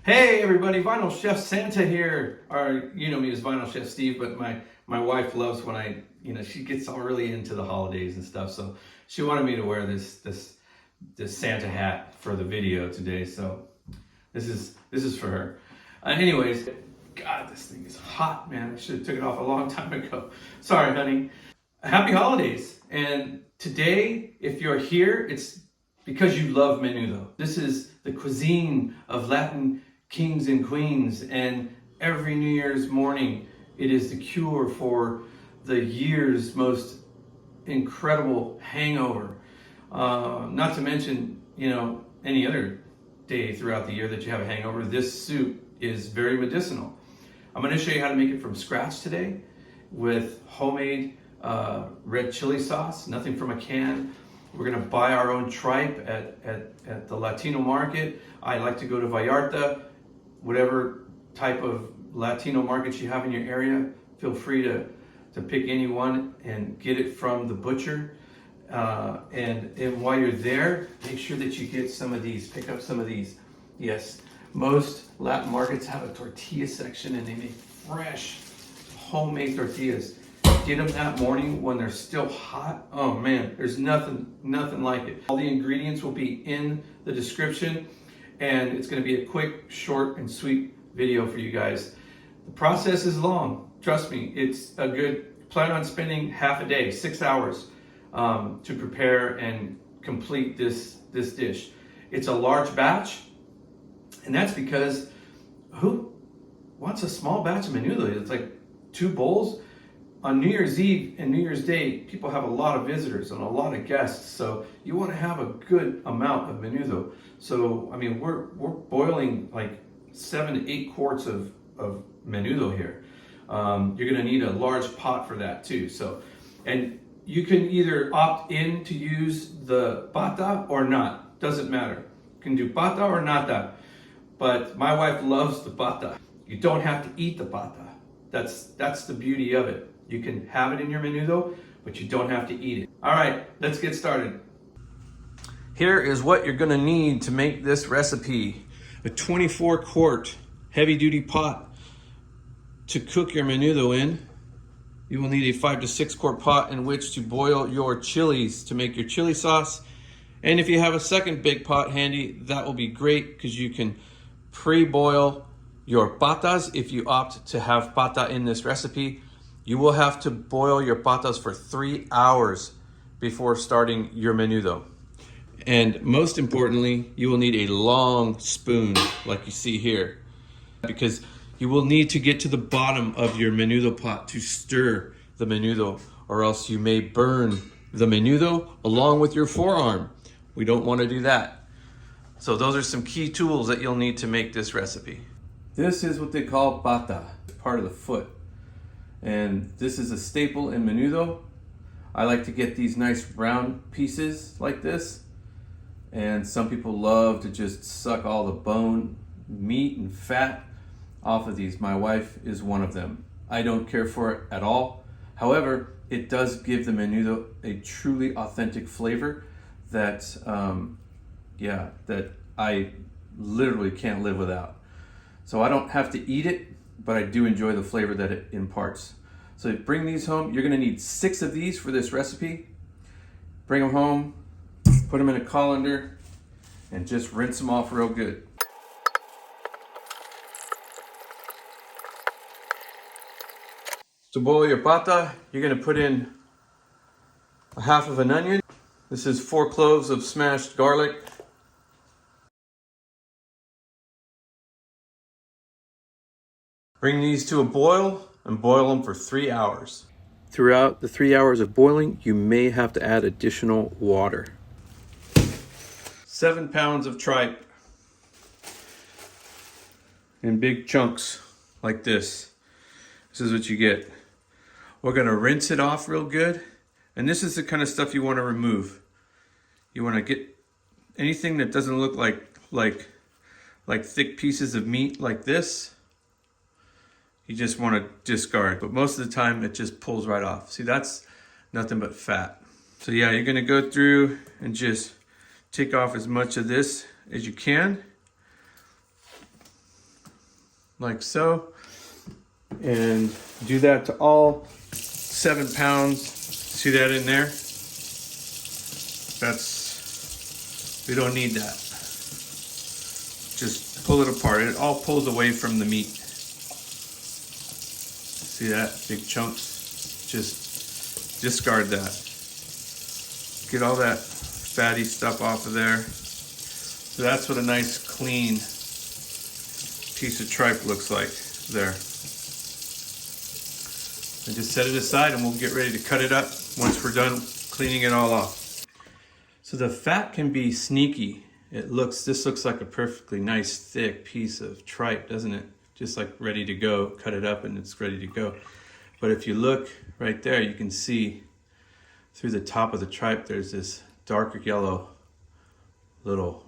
Hey everybody, Vinyl Chef Santa here. Or you know me as Vinyl Chef Steve, but my wife loves when she gets all really into the holidays and stuff. So she wanted me to wear this Santa hat for the video today. So this is for her. Anyways, God, this thing is hot, man. I should have took it off a long time ago. Sorry, honey. Happy holidays. And today, if you're here, it's because you love menudo. This is the cuisine of Latin kings and queens, and every New Year's morning, it is the cure for the year's most incredible hangover. Not to mention, any other day throughout the year that you have a hangover, this soup is very medicinal. I'm going to show you how to make it from scratch today with homemade red chili sauce, nothing from a can. We're going to buy our own tripe at the Latino market. I like to go to Vallarta, whatever type of Latino markets you have in your area. Feel free to pick any one and get it from the butcher. And while you're there, make sure that you get some of these, pick up some of these. Yes, most Latin markets have a tortilla section and they make fresh homemade tortillas. Get them that morning when they're still hot. Oh man, there's nothing like it. All the ingredients will be in the description, and it's going to be a quick, short, and sweet video for you guys. The process is long. Trust me, it's a good, plan on spending half a day, 6 hours, to prepare and complete this dish. It's a large batch, and that's because who wants a small batch of menudo? It's like 2 bowls. On New Year's Eve and New Year's Day, people have a lot of visitors and a lot of guests, so you want to have a good amount of menudo. So, I mean, we're boiling like 7 to 8 quarts of menudo here. You're going to need a large pot for that too. So, and you can either opt in to use the pata or not. Doesn't matter. You can do pata or nata. But my wife loves the pata. You don't have to eat the pata. That's the beauty of it. You can have it in your menudo, but you don't have to eat it. All right, let's get started. Here is what you're gonna need to make this recipe. A 24 quart heavy duty pot to cook your menudo in. You will need a 5 to 6 quart pot in which to boil your chilies to make your chili sauce. And if you have a second big pot handy, that will be great because you can pre-boil your patas if you opt to have pata in this recipe. You will have to boil your patas for 3 hours before starting your menudo. And most importantly, you will need a long spoon like you see here, because you will need to get to the bottom of your menudo pot to stir the menudo, or else you may burn the menudo along with your forearm. We don't want to do that. So those are some key tools that you'll need to make this recipe. This is what they call pata, part of the foot. And this is a staple in menudo. I like to get these nice round pieces like this. And some people love to just suck all the bone, meat, and fat off of these. My wife is one of them. I don't care for it at all. However, it does give the menudo a truly authentic flavor that, that I literally can't live without. So I don't have to eat it, but I do enjoy the flavor that it imparts. So bring these home. You're gonna need 6 of these for this recipe. Bring them home, put them in a colander, and just rinse them off real good. To boil your pata, you're gonna put in a half of an onion. This is 4 cloves of smashed garlic. Bring these to a boil and boil them for 3 hours. Throughout the 3 hours of boiling, you may have to add additional water. 7 pounds of tripe in big chunks like this. This is what you get. We're gonna rinse it off real good. And this is the kind of stuff you wanna remove. You wanna get anything that doesn't look like thick pieces of meat like this. You just want to discard, but most of the time it just pulls right off. See, that's nothing but fat. So yeah, you're gonna go through and just take off as much of this as you can. like so. And do that to all 7 pounds. See that in there? We don't need that. Just pull it apart. It all pulls away from the meat. See that? Big chunks. Just discard that. Get all that fatty stuff off of there. So that's what a nice clean piece of tripe looks like there. And just set it aside and we'll get ready to cut it up once we're done cleaning it all off. So the fat can be sneaky. This looks like a perfectly nice thick piece of tripe, doesn't it? Just like ready to go. Cut it up and it's ready to go. But if you look right there, you can see through the top of the tripe, there's this darker yellow little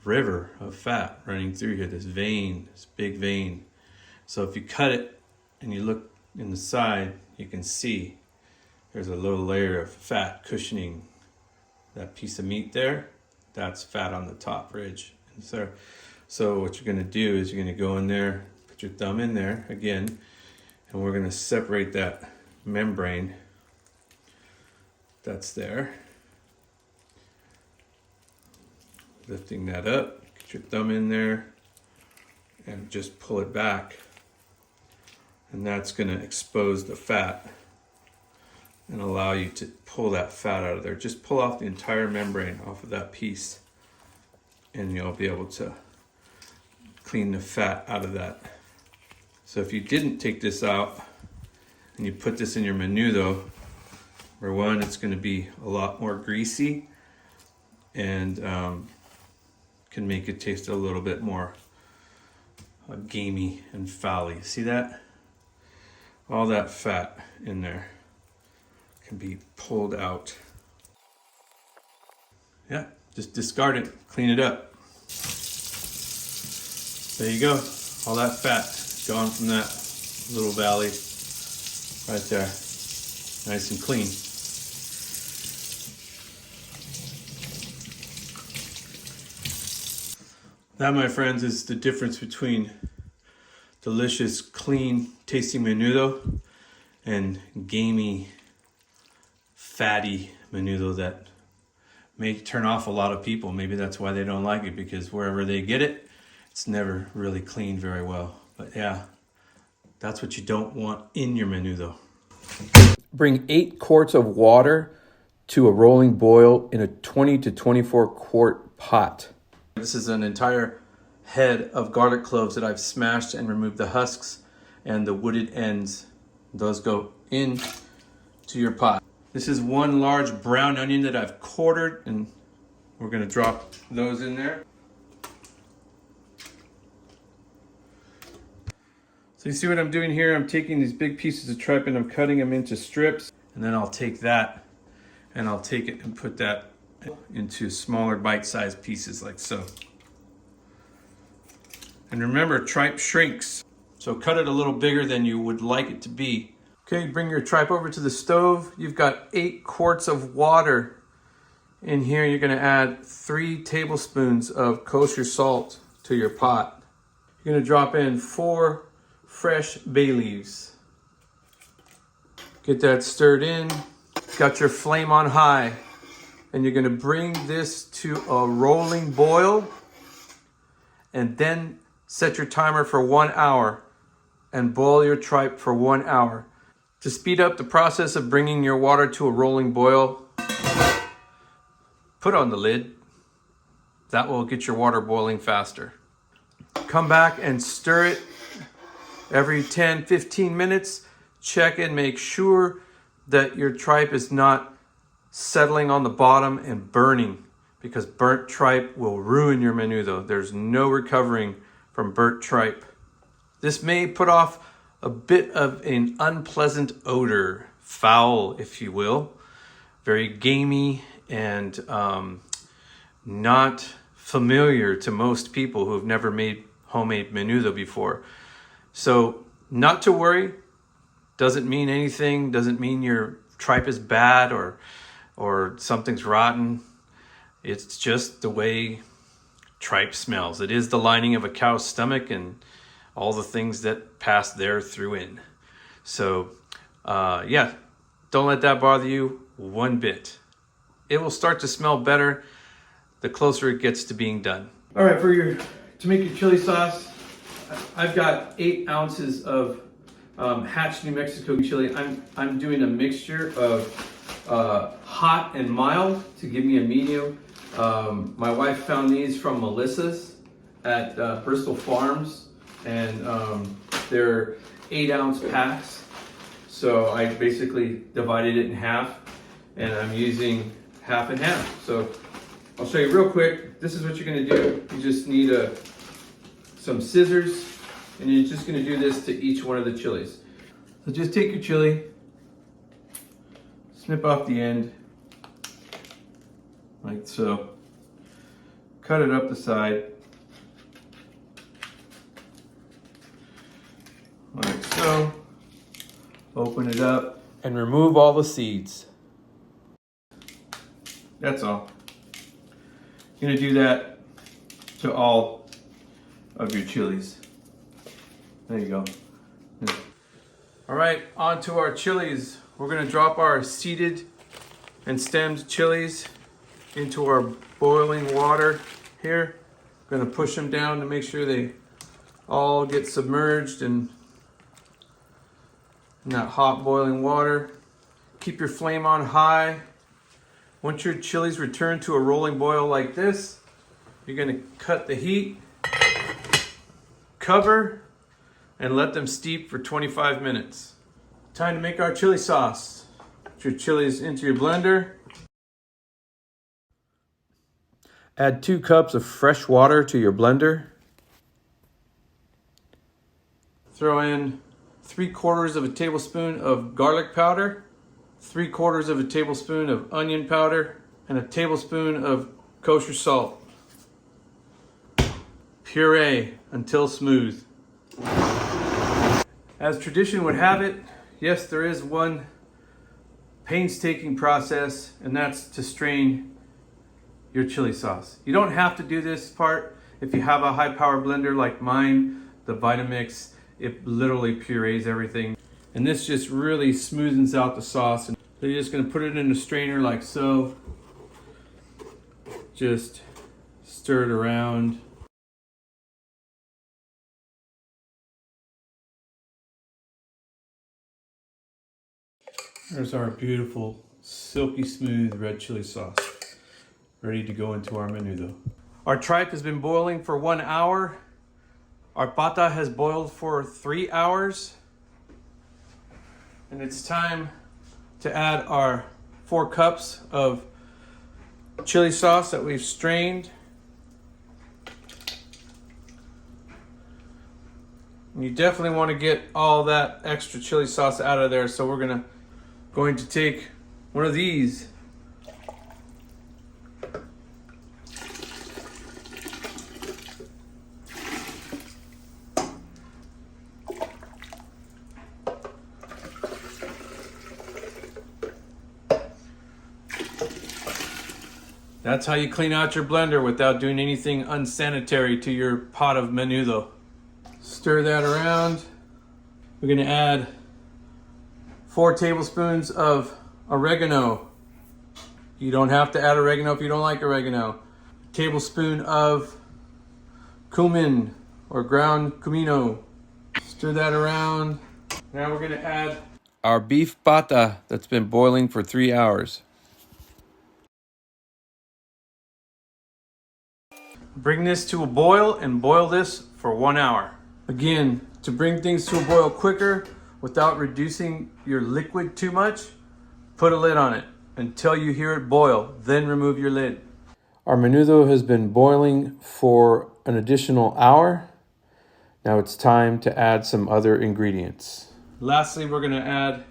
river of fat running through here, this vein, this big vein. So if you cut it and you look in the side, you can see there's a little layer of fat cushioning that piece of meat there. That's fat on the top ridge. And so what you're gonna do is you're gonna go in there, put your thumb in there again, and we're gonna separate that membrane that's there. Lifting that up, get your thumb in there, and just pull it back. And that's gonna expose the fat and allow you to pull that fat out of there. Just pull off the entire membrane off of that piece and you'll be able to clean the fat out of that. So if you didn't take this out and you put this in your menudo, for one, it's gonna be a lot more greasy and can make it taste a little bit more gamey and foul-y. See that? All that fat in there can be pulled out. Yeah, just discard it, clean it up. There you go. All that fat gone from that little valley right there. Nice and clean. That, my friends, is the difference between delicious, clean tasting menudo and gamey, fatty menudo that may turn off a lot of people. Maybe that's why they don't like it, because wherever they get it, it's never really cleaned very well. But yeah, that's what you don't want in your menudo. Bring 8 quarts of water to a rolling boil in a 20 to 24 quart pot. This is an entire head of garlic cloves that I've smashed and removed the husks and the wooded ends. Those go in to your pot. This is 1 large brown onion that I've quartered, and we're gonna drop those in there. So you see what I'm doing here? I'm taking these big pieces of tripe and I'm cutting them into strips, and then I'll take that and I'll take it and put that into smaller bite-sized pieces like so. And remember, tripe shrinks, so cut it a little bigger than you would like it to be. Okay, bring your tripe over to the stove. You've got 8 quarts of water. In here, you're gonna add 3 tablespoons of kosher salt to your pot. You're gonna drop in 4 fresh bay leaves. Get that stirred in. Got your flame on high. And you're gonna bring this to a rolling boil and then set your timer for 1 hour and boil your tripe for 1 hour. To speed up the process of bringing your water to a rolling boil, put on the lid. That will get your water boiling faster. Come back and stir it every 10-15 minutes. Check and make sure that your tripe is not settling on the bottom and burning, because burnt tripe will ruin your menudo. There's no recovering from burnt tripe. This may put off a bit of an unpleasant odor, foul, if you will. Very gamey and not familiar to most people who have never made homemade menudo before. So not to worry, doesn't mean anything, doesn't mean your tripe is bad or something's rotten. It's just the way tripe smells. It is the lining of a cow's stomach, and all the things that pass there through in. So yeah, don't let that bother you one bit. It will start to smell better the closer it gets to being done. All right, to make your chili sauce, I've got 8 ounces of Hatch, New Mexico chili. I'm doing a mixture of hot and mild to give me a medium. My wife found these from Melissa's at Bristol Farms, and they're 8-ounce packs. So I basically divided it in half, and I'm using half and half. So I'll show you real quick. This is what you're gonna do. You just need some scissors, and you're just gonna do this to each one of the chilies. So just take your chili, snip off the end, like so. Cut it up the side, like so. Open it up and remove all the seeds. That's all. You're gonna do that to all of your chilies. There you go. All right, on to our chilies. We're gonna drop our seeded and stemmed chilies into our boiling water here. We're gonna push them down to make sure they all get submerged in that hot boiling water. Keep your flame on high. Once your chilies return to a rolling boil like this, you're gonna cut the heat, cover, and let them steep for 25 minutes. Time to make our chili sauce. Put your chilies into your blender. Add 2 cups of fresh water to your blender. Throw in 3/4 of a tablespoon of garlic powder, 3/4 of a tablespoon of onion powder, and a tablespoon of kosher salt. Puree until smooth. As tradition would have it, yes, there is one painstaking process, and that's to strain your chili sauce. You don't have to do this part. If you have a high power blender like mine, the Vitamix, it literally purees everything. And this just really smoothens out the sauce. And so you're just gonna put it in a strainer like so. Just stir it around. There's our beautiful, silky smooth red chili sauce, ready to go into our menudo. Our tripe has been boiling for 1 hour. Our pata has boiled for 3 hours. And it's time to add our 4 cups of chili sauce that we've strained. And you definitely want to get all that extra chili sauce out of there. So we're going to take one of these. That's how you clean out your blender without doing anything unsanitary to your pot of menudo. Stir that around. We're gonna add 4 tablespoons of oregano. You don't have to add oregano if you don't like oregano. A tablespoon of cumin or ground cumino. Stir that around. Now we're gonna add our beef pata that's been boiling for 3 hours. Bring this to a boil and boil this for 1 hour. Again, to bring things to a boil quicker without reducing your liquid too much, put a lid on it until you hear it boil, then remove your lid. Our menudo has been boiling for an additional hour. Now it's time to add some other ingredients. Lastly, we're gonna add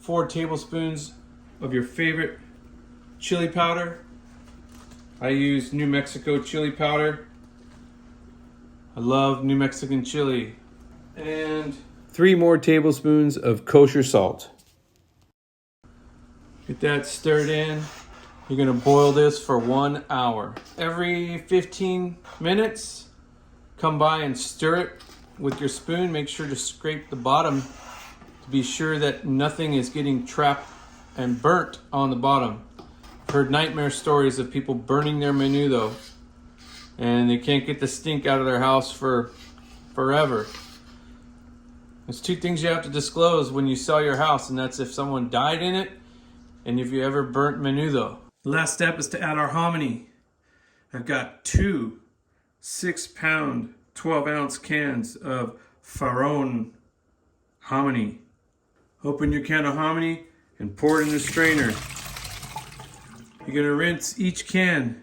4 tablespoons of your favorite chili powder. I use New Mexico chili powder. I love New Mexican chili. And 3 more tablespoons of kosher salt. Get that stirred in. You're gonna boil this for 1 hour. Every 15 minutes, come by and stir it with your spoon. Make sure to scrape the bottom to be sure that nothing is getting trapped and burnt on the bottom. I've heard nightmare stories of people burning their menudo and they can't get the stink out of their house for forever. There's two things you have to disclose when you sell your house, and that's if someone died in it and if you ever burnt menudo. The last step is to add our hominy. I've got 2 6-pound 12-ounce cans of Faron hominy. Open your can of hominy and pour it in the strainer. You're gonna rinse each can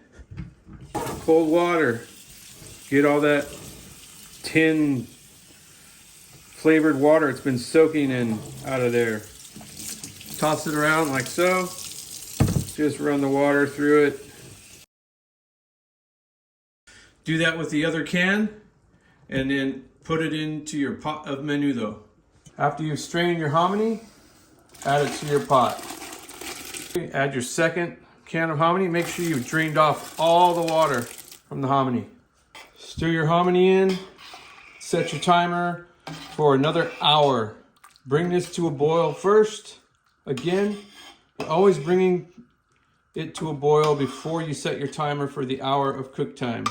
with cold water. Get all that tin flavored water it's been soaking in out of there. Toss it around like so. Just run the water through it. Do that with the other can and then put it into your pot of menudo. After you've strained your hominy, add it to your pot. Add your second can of hominy. Make sure you've drained off all the water from the hominy. Stir your hominy in. Set your timer for another hour. Bring this to a boil first. Again, you're always bringing it to a boil before you set your timer for the hour of cook time.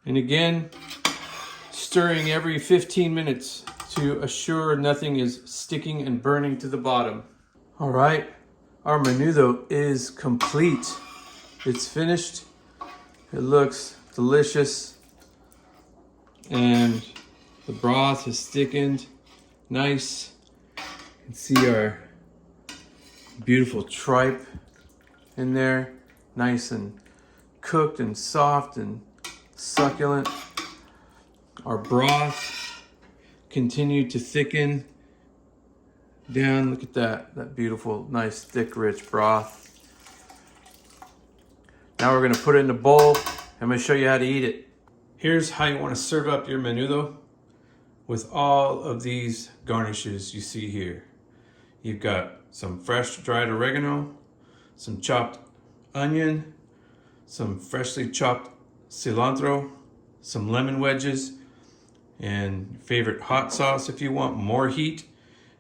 And again, stirring every 15 minutes to assure nothing is sticking and burning to the bottom. All right, our menudo is complete. It's finished. It looks delicious. And the broth is thickened, nice. You can see our beautiful tripe in there, nice and cooked and soft and succulent. Our broth continued to thicken down. Look at that beautiful, nice, thick, rich broth. Now we're gonna put it in a bowl. I'm gonna show you how to eat it. Here's how you wanna serve up your menudo with all of these garnishes you see here. You've got some fresh dried oregano, some chopped onion, some freshly chopped cilantro, some lemon wedges, and favorite hot sauce if you want more heat.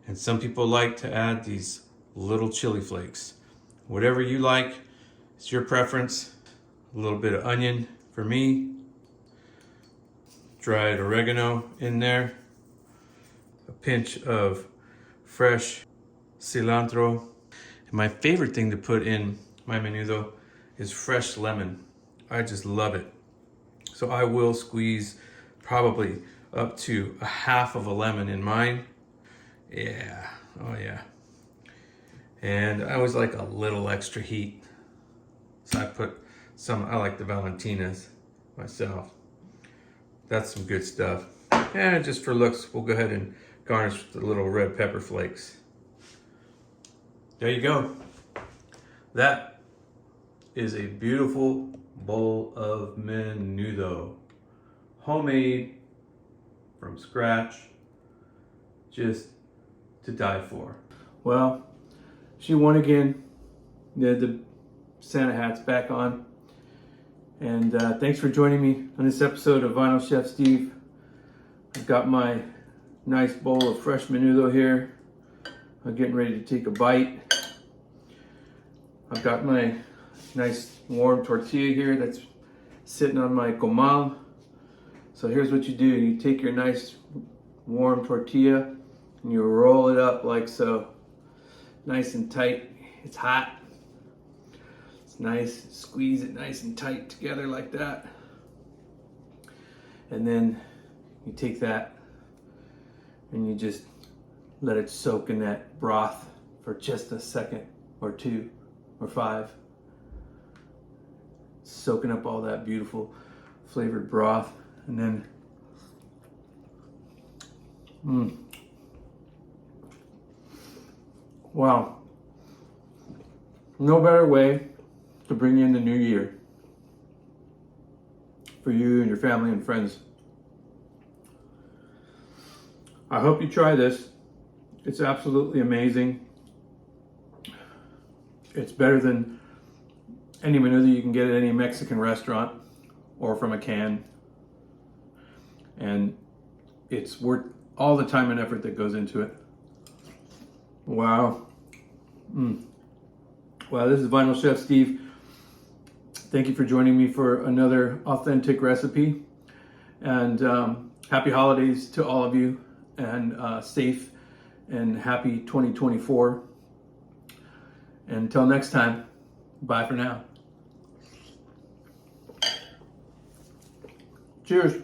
And some people like to add these little chili flakes. Whatever you like, it's your preference. A little bit of onion for me. Dried oregano in there. A pinch of fresh cilantro. And my favorite thing to put in my menudo is fresh lemon. I just love it. So I will squeeze probably up to a half of a lemon in mine. Yeah, oh yeah. And I always like a little extra heat. So I put some, I like the Valentinas myself. That's some good stuff. And just for looks, we'll go ahead and garnish with the little red pepper flakes. There you go. That is a beautiful bowl of menudo. Homemade from scratch, just to die for. Well, she won again. The Santa hat's back on. And thanks for joining me on this episode of Vinyl Chef Steve. I've got my nice bowl of fresh menudo here. I'm getting ready to take a bite. I've got my nice warm tortilla here that's sitting on my comal. So here's what you do. You take your nice warm tortilla and you roll it up like so. Nice and tight. It's hot. It's nice. Squeeze it nice and tight together like that. And then you take that and you just let it soak in that broth for just a second or 2 or 5. Soaking up all that beautiful flavored broth. And then, wow. No better way to bring in the new year for you and your family and friends. I hope you try this. It's absolutely amazing. It's better than any menudo you can get at any Mexican restaurant or from a can. and it's worth all the time and effort that goes into it. Wow. Wow, this is Vinyl Chef Steve. Thank you for joining me for another authentic recipe. And happy holidays to all of you, and safe and happy 2024. Until next time, bye for now. Cheers.